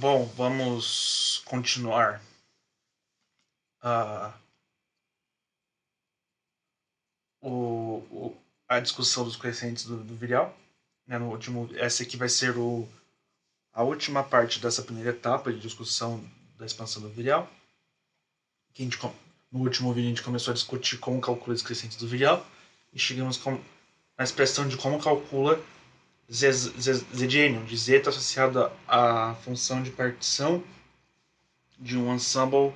Bom, vamos continuar a, a discussão dos coeficientes do virial. Né, essa aqui vai ser a última parte dessa primeira etapa de discussão da expansão do virial. No último vídeo a gente começou a discutir como calcula os crescentes do virial e chegamos na expressão de como calcula z de n, onde z está associado à função de partição de um ensemble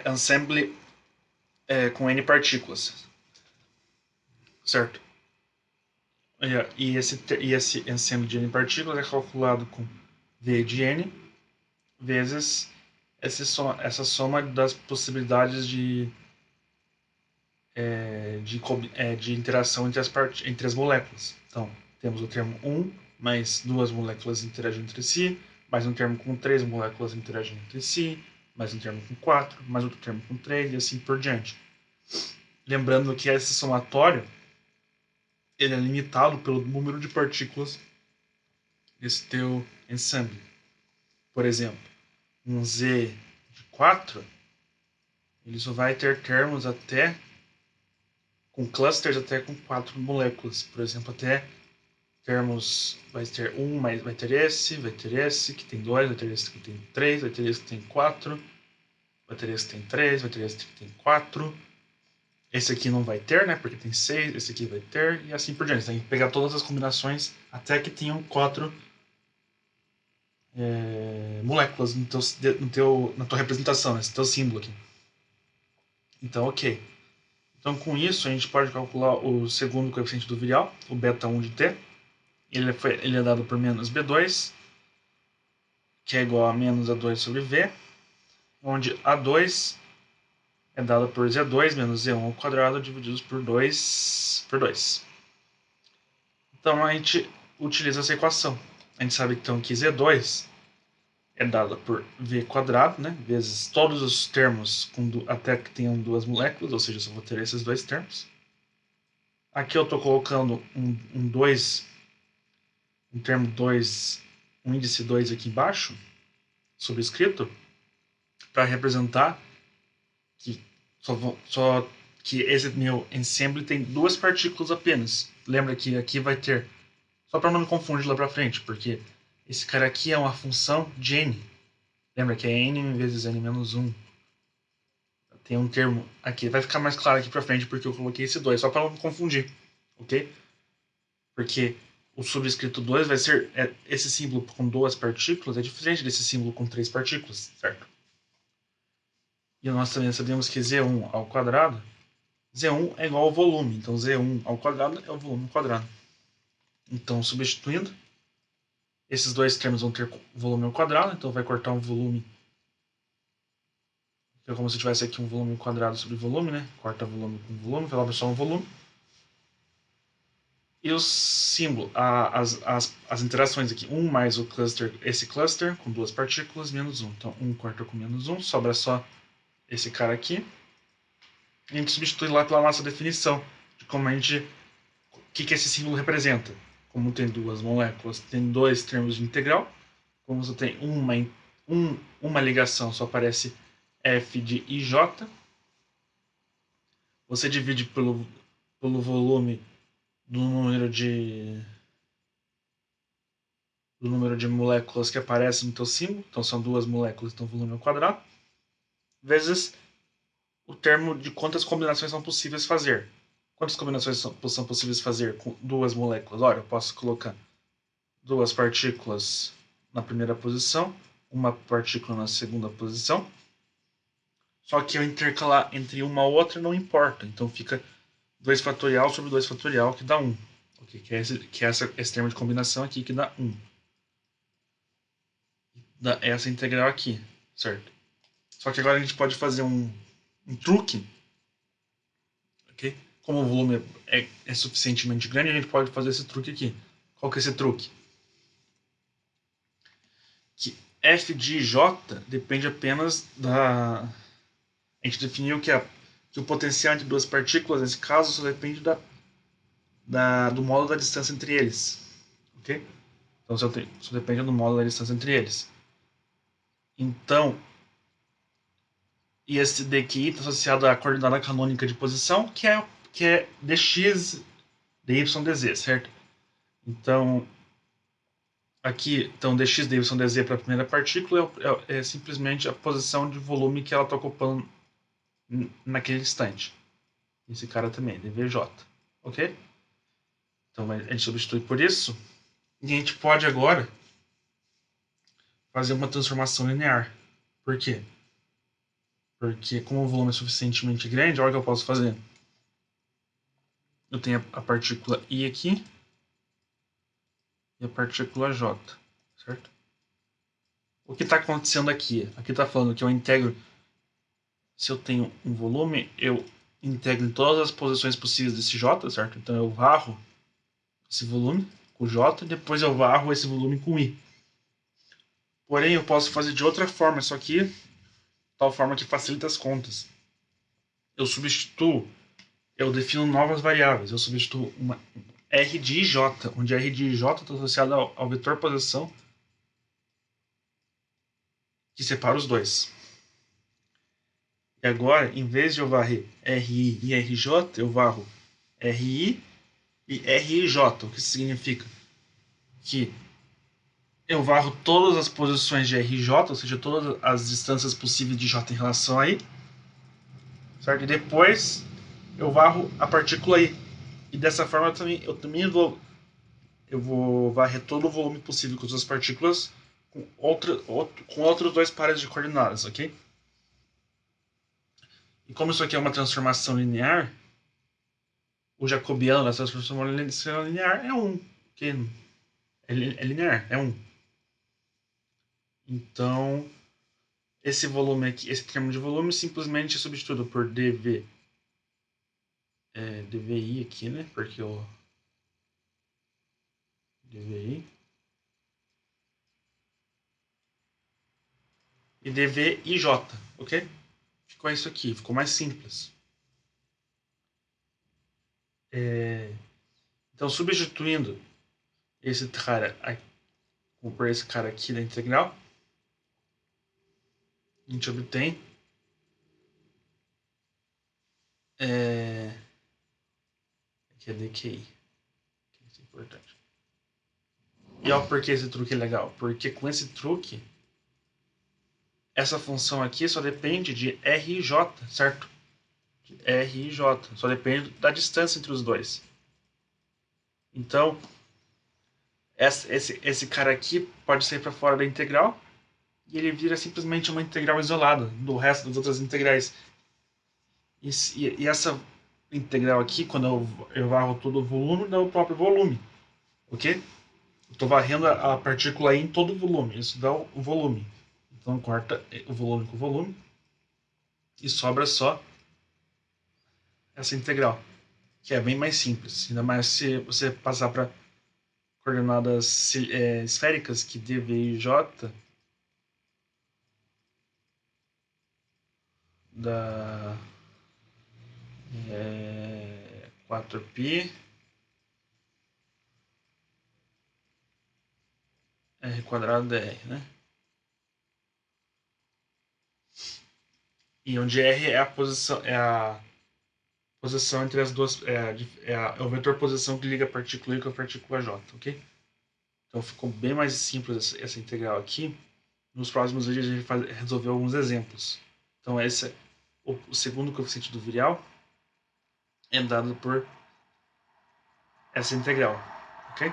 ensemble com n partículas, certo? E esse ensemble de n partículas é calculado com v de n vezes essa soma das possibilidades de interação entre as moléculas. Então, temos o termo 1 mais duas moléculas interagindo entre si, mais um termo com 3 moléculas interagindo entre si, mais um termo com 4, mais outro termo com 3 e assim por diante. Lembrando que esse somatório ele é limitado pelo número de partículas desse teu ensemble. Por exemplo, um Z de 4, ele só vai ter termos até com clusters até com 4 moléculas. Por exemplo, até termos, vai ter um, mas vai ter esse que tem 2, vai ter esse que tem 3, vai ter esse que tem 4, vai ter esse que tem 3, vai ter esse que tem 4. Esse aqui não vai ter, né? Porque tem 6, esse aqui vai ter, e assim por diante. Você tem que pegar todas as combinações até que tenham 4 moléculas na tua representação, nesse teu símbolo aqui. Então, ok. Então, com isso, a gente pode calcular o segundo coeficiente do virial, o beta 1 de t. Ele é dado por menos B2, que é igual a menos A2 sobre V, onde A2 é dado por Z2 menos Z1 ao quadrado divididos por 2 por 2. Então, a gente utiliza essa equação. A gente sabe então que Z2 é dada por V quadrado, né, vezes todos os termos até que tenham duas moléculas, ou seja, só vou ter esses dois termos. Aqui eu estou colocando um 2, um termo 2, um índice 2 aqui embaixo, sobrescrito, para representar que que esse meu ensemble tem duas partículas apenas. Lembra que aqui vai ter, só para não me confundir lá para frente, porque esse cara aqui é uma função de n. Lembra que é n vezes n menos 1. Tem um termo aqui, vai ficar mais claro aqui para frente porque eu coloquei esse 2, só para não me confundir, ok? Porque o subscrito 2 vai ser, esse símbolo com duas partículas é diferente desse símbolo com 3 partículas, certo? E nós também sabemos que Z1 ao quadrado, Z1 é igual ao volume, então Z1 ao quadrado é o volume ao quadrado. Então, substituindo, esses dois termos vão ter volume ao quadrado, então vai cortar um volume. É como se tivesse aqui um volume quadrado sobre volume, né? Corta volume com volume, vai lá só um volume. E os símbolos, as interações aqui, 1 mais o cluster, esse cluster com duas partículas, menos 1. Então, 1 corta com menos 1, sobra só esse cara aqui. E a gente substitui lá pela nossa definição de como a gente, o que esse símbolo representa. Como tem duas moléculas, tem dois termos de integral. Como você tem uma ligação, só aparece F de IJ. Você divide pelo volume do número de moléculas que aparecem no teu símbolo, então são duas moléculas, então volume ao quadrado, vezes o termo de quantas combinações são possíveis fazer. Quantas combinações são possíveis fazer com duas moléculas? Olha, eu posso colocar duas partículas na primeira posição, uma partícula na segunda posição, só que eu intercalar entre uma ou outra não importa, então fica 2 fatorial sobre 2 fatorial que dá 1. Okay? Que é esse termo de combinação aqui que dá 1. Dá essa integral aqui, certo? Só que agora a gente pode fazer um truque, ok? Como o volume é suficientemente grande, a gente pode fazer esse truque aqui. Qual que é esse truque? Que f de j depende apenas da... A gente definiu que o potencial entre duas partículas, nesse caso, só depende do modo da distância entre eles. Ok? Então só depende do módulo da distância entre eles. Então, e esse dqi está associado à coordenada canônica de posição, que é dx, dy, dz, certo? Então, aqui, então dx, dy, dz para a primeira partícula é simplesmente a posição de volume que ela está ocupando naquele instante. Esse cara também, dvj, ok? Então a gente substitui por isso, e a gente pode agora fazer uma transformação linear. Por quê? Porque como o volume é suficientemente grande, olha o que eu posso fazer. Eu tenho a partícula I aqui e a partícula J, certo? O que está acontecendo aqui? Aqui está falando que eu integro, se eu tenho um volume, eu integro em todas as posições possíveis desse J, certo? Então eu varro esse volume com J e depois eu varro esse volume com I. Porém, eu posso fazer de outra forma, só que tal forma que facilita as contas. Eu substituo, eu defino novas variáveis. Eu substituo uma R de IJ, onde R de IJ está associado ao vetor posição que separa os dois. E agora, em vez de eu varrer RI e RJ, eu varro RI e RIJ. O que isso significa? Que eu varro todas as posições de RJ, ou seja, todas as distâncias possíveis de J em relação a I, certo? E depois eu varro a partícula I. E dessa forma eu também vou varrer todo o volume possível com as partículas com outros dois pares de coordenadas, ok? E como isso aqui é uma transformação linear, o jacobiano dessa transformação linear é 1, que é linear, é 1. Então, esse volume aqui, esse termo de volume simplesmente é substituído por dv, dvi aqui, né? Porque o dvi e dvij, ok? Ficou isso aqui, ficou mais simples. Então, substituindo esse cara por esse cara aqui da integral, a gente obtém aqui é dqi. Isso é importante. E olha por que esse truque é legal. Porque com esse truque, essa função aqui só depende de RJ, certo? De RJ. Só depende da distância entre os dois. Então, esse cara aqui pode sair para fora da integral e ele vira simplesmente uma integral isolada do resto das outras integrais. E essa integral aqui, quando eu varro todo o volume, dá o próprio volume, ok? Eu estou varrendo a partícula em todo o volume, isso dá o volume. Então corta o volume com o volume e sobra só essa integral, que é bem mais simples, ainda mais se você passar para coordenadas esféricas, que dv e j dá 4π r quadrado dr, né? E onde r é a posição, posição entre as duas, é o vetor posição que liga a partícula I com a partícula J, ok? Então ficou bem mais simples essa integral aqui. Nos próximos vídeos a gente vai resolver alguns exemplos. Então esse é o segundo coeficiente do virial é dado por essa integral, ok?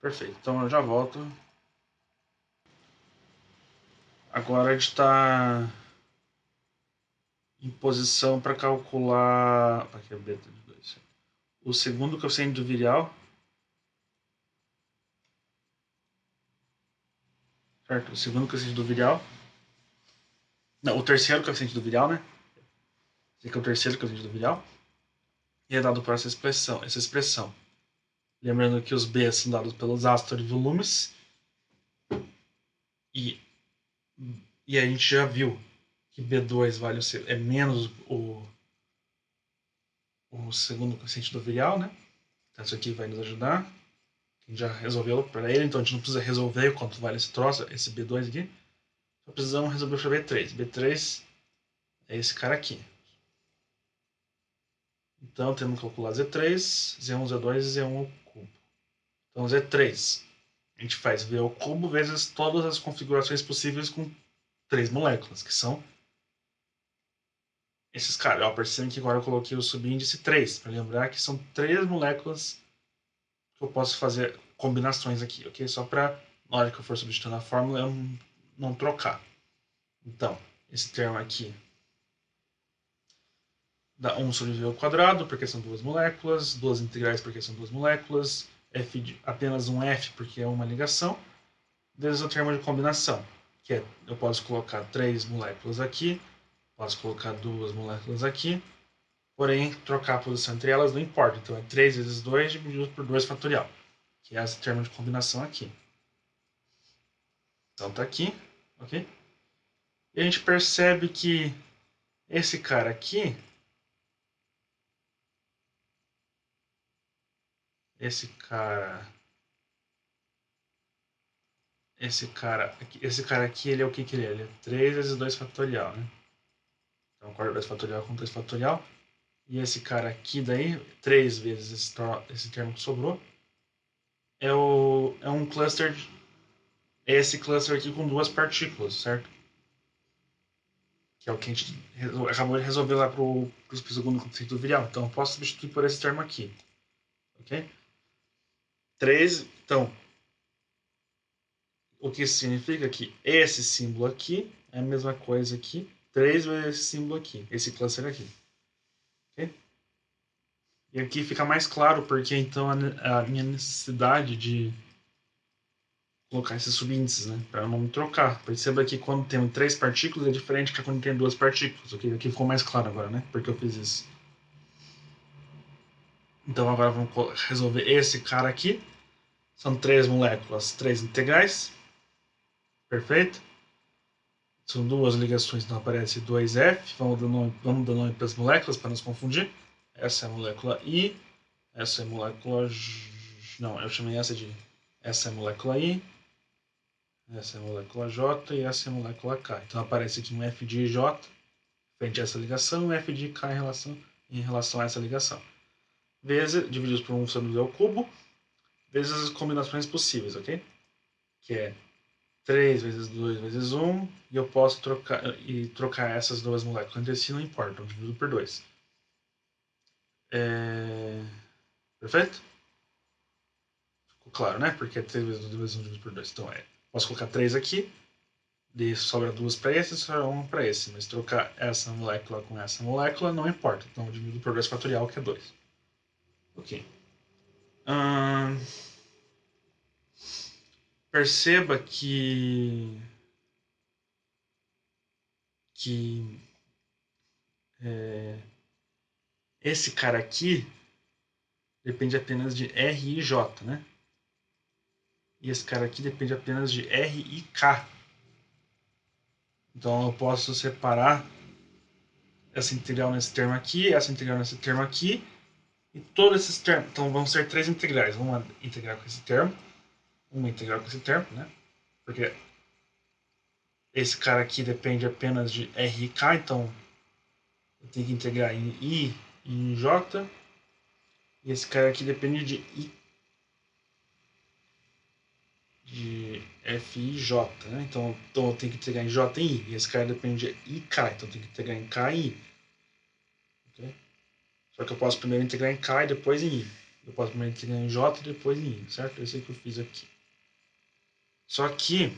Perfeito, então eu já volto. Agora a gente está em posição para calcular. Aqui é beta de 2. O segundo coeficiente do virial. Certo? O segundo coeficiente do virial. Não, o terceiro coeficiente do virial, né? Esse aqui é o terceiro coeficiente do virial. E é dado por essa expressão. Lembrando que os B são dados pelos astros de volumes. E a gente já viu que B2 vale é menos o o segundo coeficiente do virial, né? Então isso aqui vai nos ajudar. A gente já resolveu para ele, então a gente não precisa resolver o quanto vale esse troço, esse B2 aqui. Só precisamos resolver para B3. B3 é esse cara aqui. Então temos que calcular Z3, Z1, Z2 e Z1 ao cubo. Então Z3, a gente faz V ao cubo vezes todas as configurações possíveis com 3 moléculas, que são esses caras. Ó, percebem que agora eu coloquei o subíndice 3, para lembrar que são 3 moléculas que eu posso fazer combinações aqui, ok? Só para, na hora que eu for substituindo a fórmula, eu não trocar. Então, esse termo aqui dá 1 sobre V ao quadrado, porque são 2 moléculas, 2 integrais porque são 2 moléculas, F de, apenas um F porque é uma ligação, vezes o termo de combinação, que é, eu posso colocar 3 moléculas aqui, posso colocar 2 moléculas aqui, porém, trocar a posição entre elas não importa, então é 3 vezes 2 dividido por 2 fatorial, que é esse termo de combinação aqui. Então tá aqui, ok? E a gente percebe que esse cara aqui, esse cara aqui, ele é o que que ele é? Ele é 3 vezes 2 fatorial, né? Então, 4 vezes fatorial com 2 fatorial. E esse cara aqui daí, 3 vezes esse termo que sobrou, é um cluster, é esse cluster aqui com 2 partículas, certo? Que é o que a gente acabou de resolver lá para o segundo conceito virial. Então, eu posso substituir por esse termo aqui, ok? 3, então, o que isso significa que esse símbolo aqui é a mesma coisa aqui, 3 vezes esse símbolo aqui, esse cluster aqui. Okay? E aqui fica mais claro porque então a minha necessidade de colocar esses subíndices, né, para não me trocar. Perceba que quando tem 3 partículas é diferente de quando tem 2 partículas, ok? Aqui ficou mais claro agora, né, porque eu fiz isso. Então agora vamos resolver esse cara aqui. São 3 moléculas, 3 integrais. Perfeito? São 2 ligações, então aparece 2F. Vamos dar nome para as moléculas para não se confundir. Essa é a molécula I. Essa é a molécula J. Não, eu chamei essa de. Essa é a molécula I. Essa é a molécula J e essa é a molécula K. Então aparece aqui um F de J frente a essa ligação e um F de K em relação a essa ligação. Vezes, divididos por 1 sobre V ao cubo, vezes as combinações possíveis, ok? Que é 3 vezes 2 vezes 1, e eu posso trocar essas duas moléculas entre si, não importa, então divido por 2. Perfeito? Ficou claro, né? Porque é 3 vezes 2 vezes 1 dividido por 2. Então posso colocar 3 aqui, daí sobra 2 para esse e sobra 1 para esse. Mas trocar essa molécula com essa molécula não importa. Então eu divido por 2 fatorial, que é 2. Ok. Perceba que esse cara aqui depende apenas de R e J, né? E esse cara aqui depende apenas de R e K. Então eu posso separar essa integral nesse termo aqui, essa integral nesse termo aqui, e todos esses termos. Então vão ser 3 integrais. Uma integral com esse termo, uma integral com esse termo, né? Porque esse cara aqui depende apenas de R e K, então eu tenho que integrar em I e em J. E esse cara aqui depende de F e J, né? Então eu tenho que integrar em J e I. E esse cara depende de IK, então eu tenho que integrar em K e I. Okay? Só que eu posso primeiro integrar em K e depois em I. Eu posso primeiro integrar em J e depois em I, certo? Esse é o que eu fiz aqui. Só que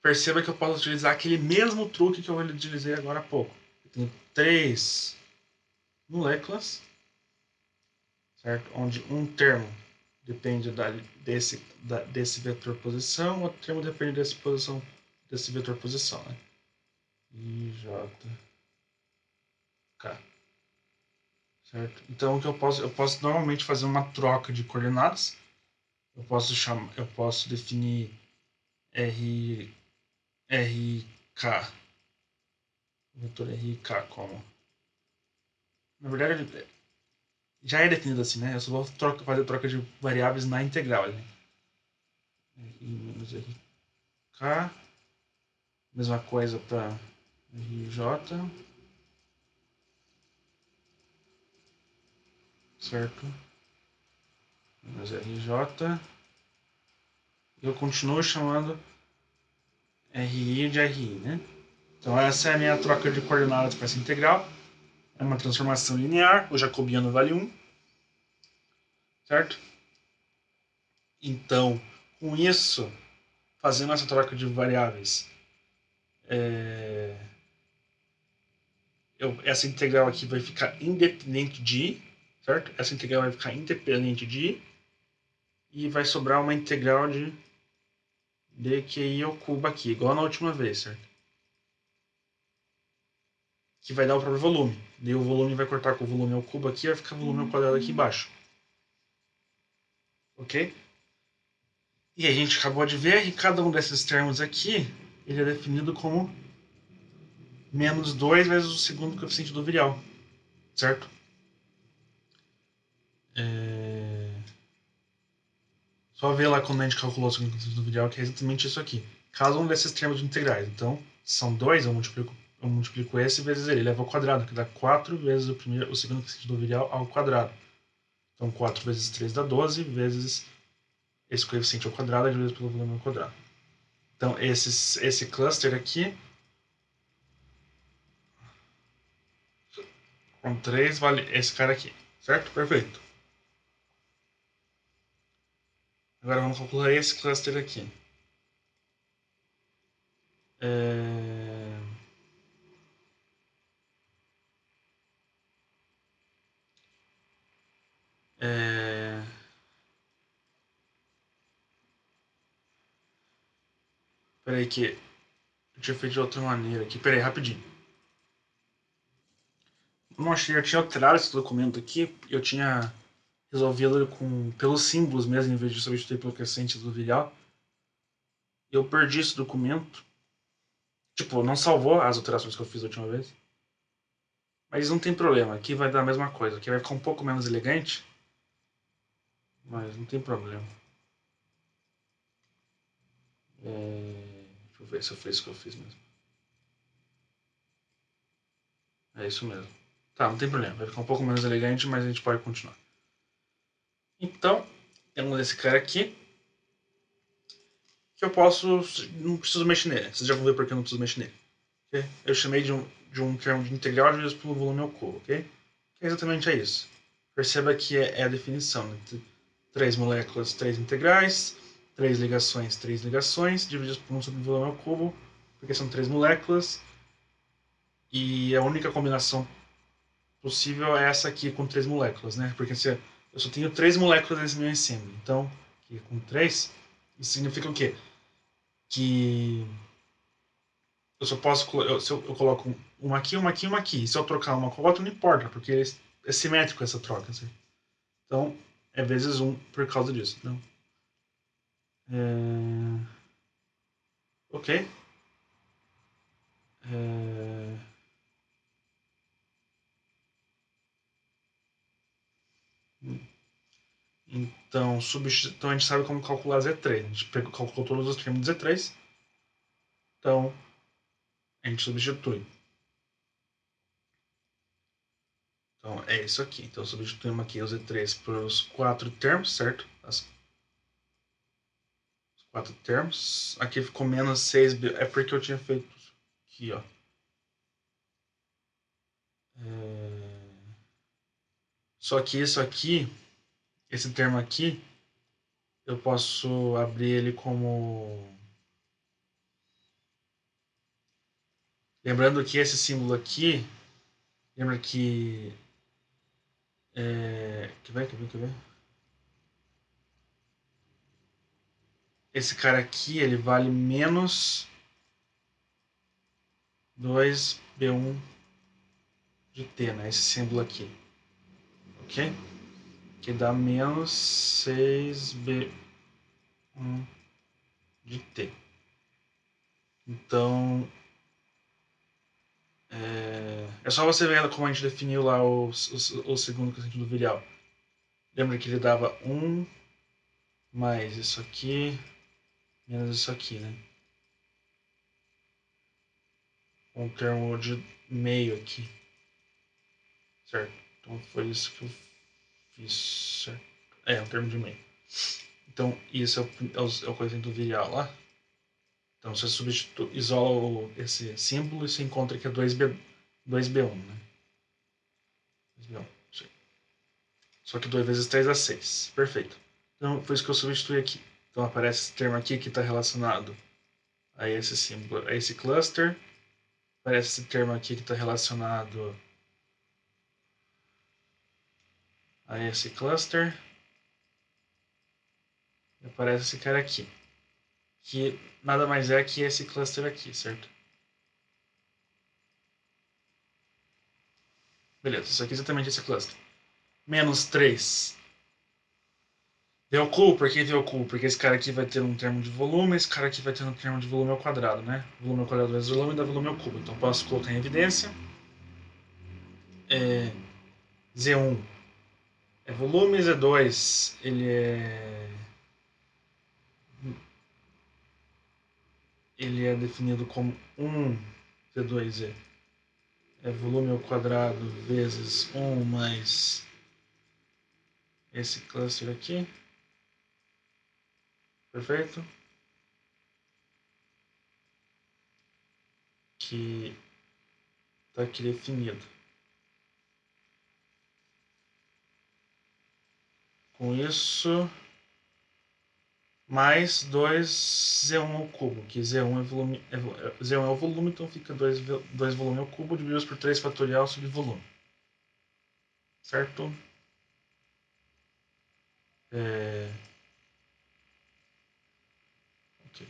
perceba que eu posso utilizar aquele mesmo truque que eu utilizei agora há pouco. Eu tenho 3 moléculas, certo? Onde um termo depende desse vetor posição, outro termo depende desse vetor posição, né? I, J, K. Certo? Então o que eu posso normalmente fazer uma troca de coordenadas. Eu posso definir RK, o vetor RK como. Na verdade, já é definido assim, né? Eu só vou fazer troca de variáveis na integral. Né? I menos RK. Mesma coisa para RJ. Certo? Menos RJ. Eu continuo chamando RI de RI, né? Então essa é a minha troca de coordenadas para essa integral. É uma transformação linear, o jacobiano vale 1, certo? Então, com isso, fazendo essa troca de variáveis, essa integral aqui vai ficar independente de I, certo? Essa integral vai ficar independente de I e vai sobrar uma integral de dqi ao cubo aqui, igual na última vez, certo? Que vai dar o próprio volume. Daí o volume vai cortar com o volume ao cubo aqui e vai ficar o volume ao quadrado aqui embaixo. Ok? E a gente acabou de ver que cada um desses termos aqui ele é definido como menos 2 vezes o segundo coeficiente do virial, certo? Só ver lá quando a gente calculou o segundo coeficiente do virial que é exatamente isso aqui. Cada um desses termos de integrais. Então, são 2, eu multiplico esse vezes ele leva ao quadrado, que dá 4 vezes o segundo coeficiente do virial ao quadrado. Então, 4 vezes 3 dá 12, vezes esse coeficiente ao quadrado é dividido pelo volume ao quadrado. Então, esse cluster aqui, com 3, vale esse cara aqui. Certo? Perfeito. Agora vamos calcular esse cluster aqui. É... É... Peraí que eu tinha feito de outra maneira aqui. Peraí, rapidinho. Eu tinha alterado esse documento aqui. Eu tinha resolvido pelos símbolos mesmo, em vez de substituir pelo crescente do virial. Eu perdi esse documento. Tipo, não salvou as alterações que eu fiz a última vez. Mas não tem problema. Aqui vai dar a mesma coisa. Aqui vai ficar um pouco menos elegante. Mas não tem problema. Deixa eu ver se eu fiz o que eu fiz mesmo. É isso mesmo. Tá, não tem problema. Vai ficar um pouco menos elegante, mas a gente pode continuar. Então, temos esse cara aqui. Que eu posso. Não preciso mexer nele. Vocês já vão ver porque eu não preciso mexer nele. Okay? Eu chamei de um termo de integral dividido pelo volume ao cubo, ok? Que é exatamente isso. Perceba que é a definição. Né? 3 moléculas, 3 integrais. 3 ligações, 3 ligações. Divididos por 1 sobre o volume ao cubo. Porque são 3 moléculas. E a única combinação possível é essa aqui com 3 moléculas, né? Porque se eu só tenho 3 moléculas nesse meu ensemble. Então, aqui com 3, isso significa o quê? Que eu só posso. Se eu coloco uma aqui, uma aqui, uma aqui. E se eu trocar uma com a outra, não importa, porque é simétrico essa troca. Assim. Então, é vezes 1 por causa disso. Então, ok. É... Então, então, a gente sabe como calcular Z3. A gente calculou todos os termos de Z3. Então, a gente substitui. Então, é isso aqui. Então, substituímos aqui o Z3 por os 4 termos, certo? Os 4 termos. Aqui ficou menos 6. É porque eu tinha feito aqui, ó. Só que isso aqui, esse termo aqui, eu posso abrir ele como. Lembrando que esse símbolo aqui. Lembra que. Quer ver? Esse cara aqui, ele vale menos 2B1 de T, né? Esse símbolo aqui. Ok? Que dá menos 6B1 de T. Então. É só você ver como a gente definiu lá o segundo coeficiente do virial. Lembra que ele dava 1 mais isso aqui menos isso aqui, né? Um termo de meio aqui. Certo? Então foi isso que eu fiz, certo? É, um termo de meio. Então isso é o coeficiente do virial lá. Então você isola esse símbolo e você encontra que é 2B1, né? 2B1, isso aí. Só que 2 vezes 3 dá 6. Perfeito. Então foi isso que eu substituí aqui. Então aparece esse termo aqui que está relacionado a esse símbolo, a esse cluster. Aparece esse termo aqui que está relacionado a esse cluster. E aparece esse cara aqui, que nada mais é que esse cluster aqui, certo? Beleza, isso aqui é exatamente esse cluster. Menos 3. V ao cubo, por que V ao cubo? Porque esse cara aqui vai ter um termo de volume, esse cara aqui vai ter um termo de volume ao quadrado, né? Volume ao quadrado vezes volume dá volume ao cubo. Então posso colocar em evidência. Z1 é volume, Z2 ele é definido como 1 Z2 é volume ao quadrado vezes 1 mais esse cluster aqui. Perfeito? Que está aqui definido. Com isso, mais 2Z1 ao cubo, que Z1 é volume, Z1 é o volume, então fica 2 volume ao cubo divididos por 3 fatorial sobre volume. Certo? Ok.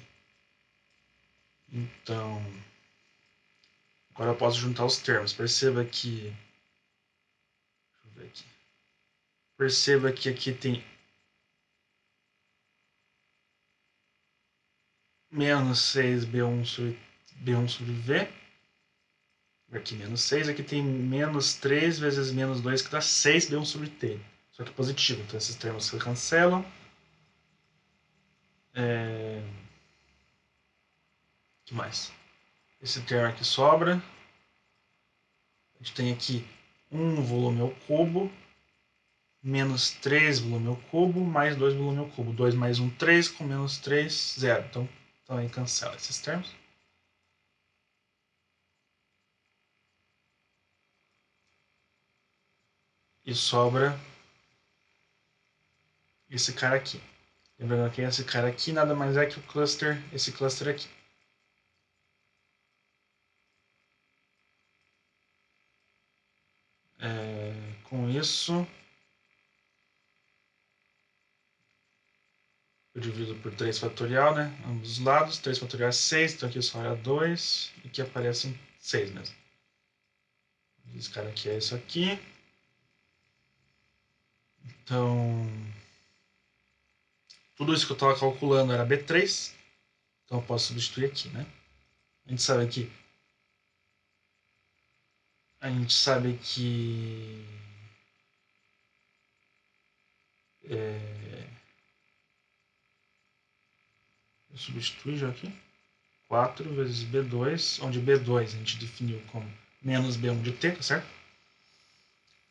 Então, agora eu posso juntar os termos. Perceba que... Deixa eu ver aqui. Perceba que aqui tem menos 6B1 sobre B1 sobre V. Aqui menos 6, aqui tem menos 3 vezes menos 2, que dá 6B1 sobre T. Só que positivo, então esses termos se cancelam. O que mais? Esse termo aqui sobra. A gente tem aqui 1 volume ao cubo, menos 3 volume ao cubo, mais 2 volume ao cubo. 2 mais 1, 3, com menos 3, 0. Então aí cancela esses termos. E sobra esse cara aqui. Lembrando que esse cara aqui nada mais é que o cluster, esse cluster aqui. Com isso, eu divido por 3 fatorial, né? Ambos os lados. 3 fatorial é 6, então aqui só é 2. E aqui aparece um 6 mesmo. Esse cara aqui é isso aqui. Então, tudo isso que eu estava calculando era B3. Então eu posso substituir aqui, né? A gente sabe que... A gente sabe que... Eu substituí já aqui. 4 vezes B2, onde B2 a gente definiu como menos B1 de T, tá certo?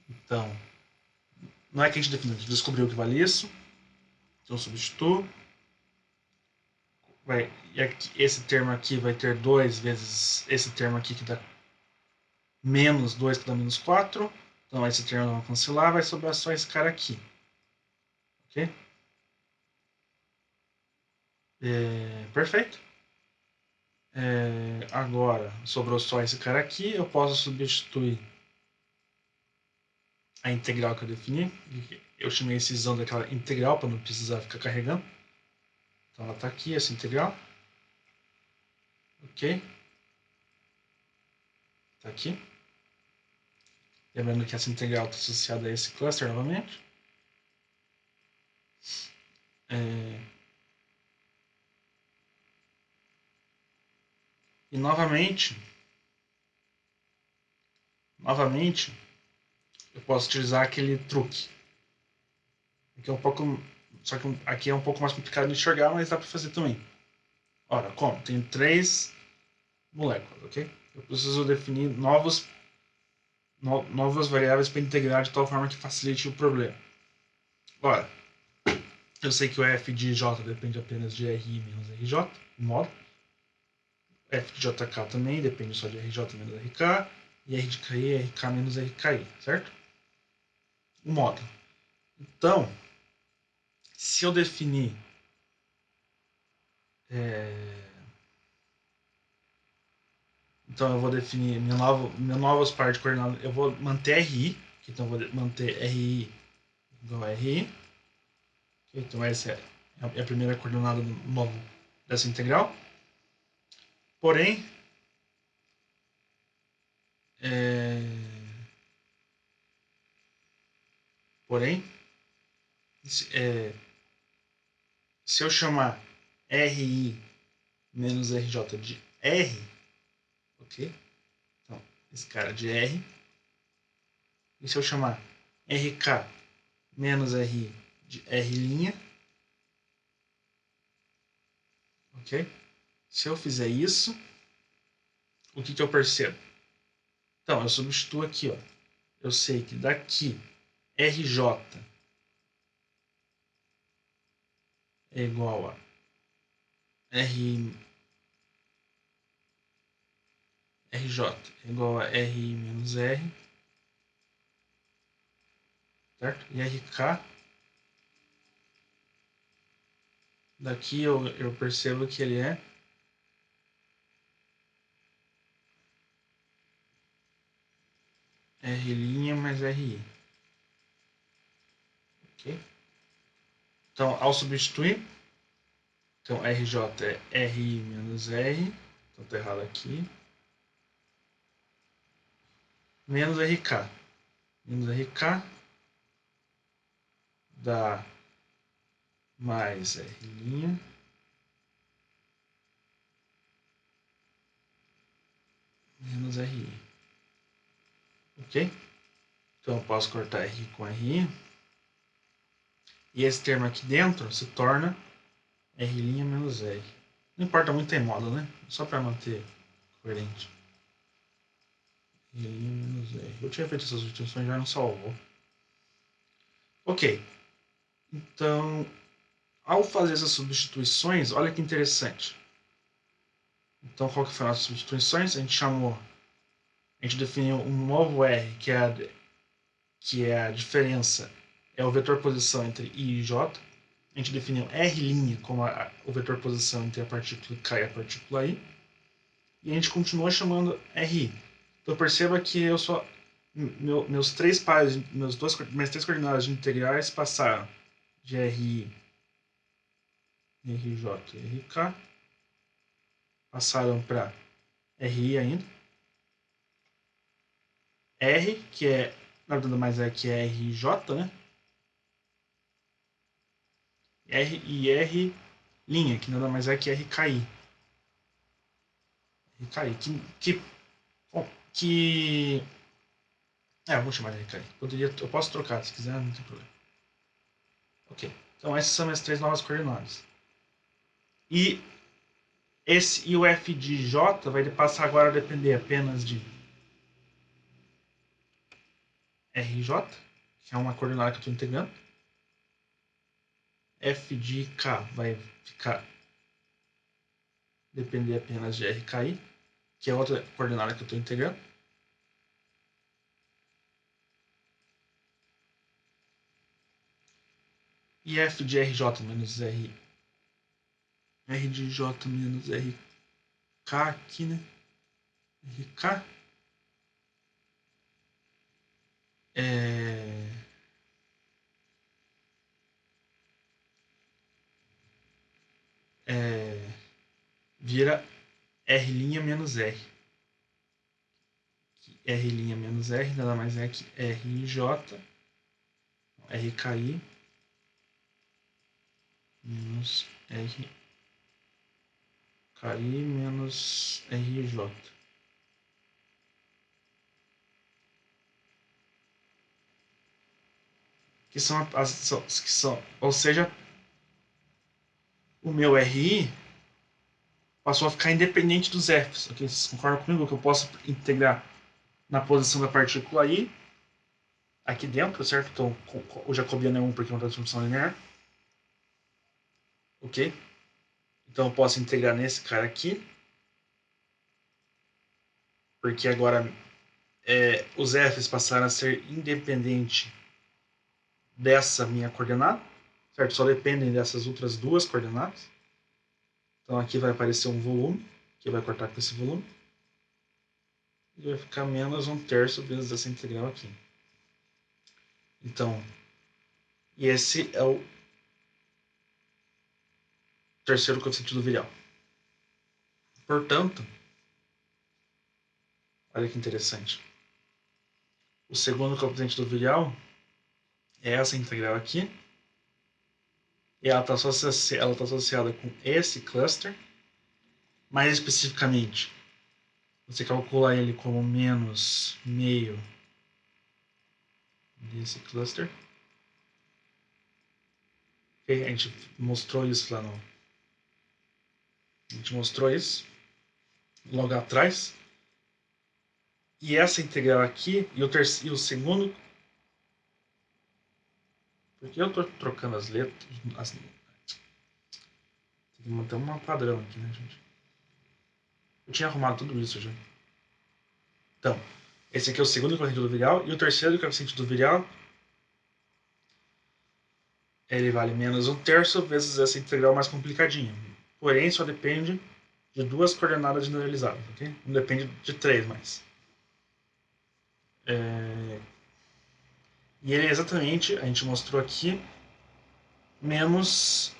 Então, não é que a gente definiu, a gente descobriu que vale isso. Então, substituo. E aqui, esse termo aqui vai ter 2 vezes esse termo aqui que dá menos 2, que dá menos 4. Então, esse termo não vai cancelar, vai sobrar só esse cara aqui. Ok? Perfeito. Agora, sobrou só esse cara aqui. Eu posso substituir a integral que eu defini. Eu chamei esse zão daquela integral para não precisar ficar carregando. Então ela está aqui, essa integral. Ok. Está aqui. Lembrando que essa integral está associada a esse cluster novamente. E novamente, novamente, eu posso utilizar aquele truque. Aqui é um pouco, só que aqui é um pouco mais complicado de enxergar, mas dá para fazer também. Ora, como? Tenho 3 moléculas, ok? Eu preciso definir novas variáveis para integrar de tal forma que facilite o problema. Ora, eu sei que o f de j depende apenas de ri menos rj, modo. F de jk também depende só de rj menos rk. E r de ki é rk menos rki, certo? O módulo. Então, se eu definir então eu vou definir minha novas partes de coordenadas. Eu vou manter RI, então eu vou manter RI igual a RI. Então essa é a primeira coordenada nova dessa integral. Porém, se eu chamar RI menos RJ de R, ok? Então, esse cara de R. E se eu chamar RK menos RI de R', ok? Se eu fizer isso, o que eu percebo? Então, eu substituo aqui, ó. Eu sei que daqui RJ é igual a RJ é igual a RI menos R, certo? E RK, daqui eu percebo que ele é R' mais RI. Ok? Então, ao substituir, então RJ é RI menos R, então tá errado aqui, menos RK. Menos RK dá mais R' menos RI. Ok? Então eu posso cortar RI com RI. E esse termo aqui dentro se torna R' menos R. Não importa muito em módulo, né? Só para manter coerente. R' menos R. Eu tinha feito essas substituições, já não salvou. Ok. Então, ao fazer essas substituições, olha que interessante. Então, qual que foram as substituições? A gente definiu um novo R, que é a diferença, é o vetor posição entre I e J. A gente definiu R' como o vetor posição entre a partícula K e a partícula I. E a gente continua chamando RI. Então perceba que eu só minhas três coordenadas de integrais passaram de RI, RJ e RK, passaram para RI ainda, R, que é nada mais é que RJ, né? R e R', que nada mais é que RKI. RKI, que vou chamar de RKI. Eu posso trocar se quiser, não tem problema. Ok, então essas são as três novas coordenadas. E o f de j vai passar agora a depender apenas de rj, que é uma coordenada que eu estou integrando. F de k vai ficar depender apenas de rki, que é outra coordenada que eu estou integrando. E f de rj menos r de j menos rk aqui, né? Rk vira r' menos r. R' menos r nada mais é que rj, rki menos rki menos rj. que são, ou seja, o meu RI passou a ficar independente dos Fs. Okay? Vocês concordam comigo que eu posso integrar na posição da partícula I aqui dentro, certo? Então, o jacobiano é 1 porque é uma transformação linear. Ok? Então, eu posso integrar nesse cara aqui. Porque agora os Fs passaram a ser independentes dessa minha coordenada. Certo? Só dependem dessas outras duas coordenadas. Então, aqui vai aparecer um volume, que vai cortar com esse volume. E vai ficar menos 1/3 vezes essa integral aqui. Então, e esse é o terceiro coeficiente do virial. Portanto, olha que interessante. O segundo coeficiente do virial é essa integral aqui. E ela está associada com esse cluster. Mais especificamente, você calcula ele como menos meio desse cluster. Okay? A gente mostrou isso lá no... A gente mostrou isso logo atrás. E essa integral aqui, e o segundo... Porque eu estou trocando as letras... Tem que manter um padrão aqui, né, gente? Eu tinha arrumado tudo isso já. Então, esse aqui é o segundo coeficiente do virial. E o terceiro coeficiente do virial, ele vale menos 1/3 vezes essa integral mais complicadinha. Porém, só depende de duas coordenadas generalizadas, ok? Não depende de três mais. E ele é exatamente, a gente mostrou aqui, menos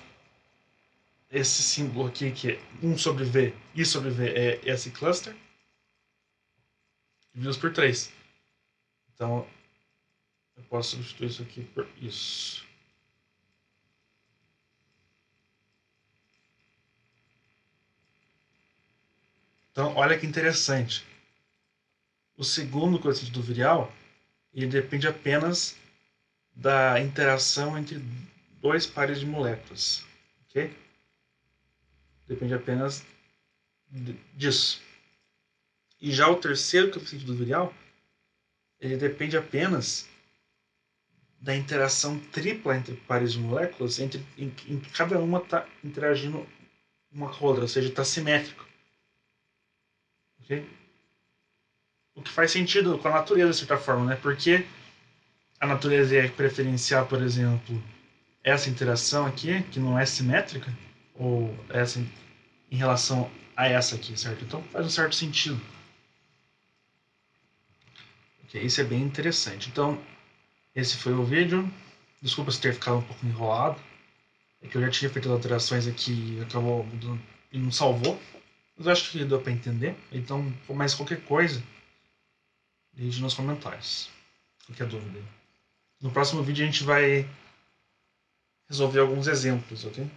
esse símbolo aqui, que é 1 sobre V, I sobre V é esse cluster, divididos por 3. Então, eu posso substituir isso aqui por isso. Então, olha que interessante. O segundo coeficiente do virial, ele depende apenas da interação entre dois pares de moléculas, ok? Depende apenas disso. E já o terceiro coeficiente do virial, ele depende apenas da interação tripla entre pares de moléculas, em que cada uma está interagindo uma com a outra, ou seja, está simétrico. Okay? O que faz sentido com a natureza, de certa forma, né? Porque a natureza ia preferenciar, por exemplo, essa interação aqui, que não é simétrica, ou essa em relação a essa aqui, certo? Então faz um certo sentido. Okay, isso é bem interessante. Então, esse foi o vídeo. Desculpa se ter ficado um pouco enrolado. É que eu já tinha feito as alterações aqui e acabou mudando e não salvou. Mas eu acho que deu para entender. Então, mais qualquer coisa, deixe nos comentários. Qualquer dúvida. No próximo vídeo a gente vai resolver alguns exemplos, ok?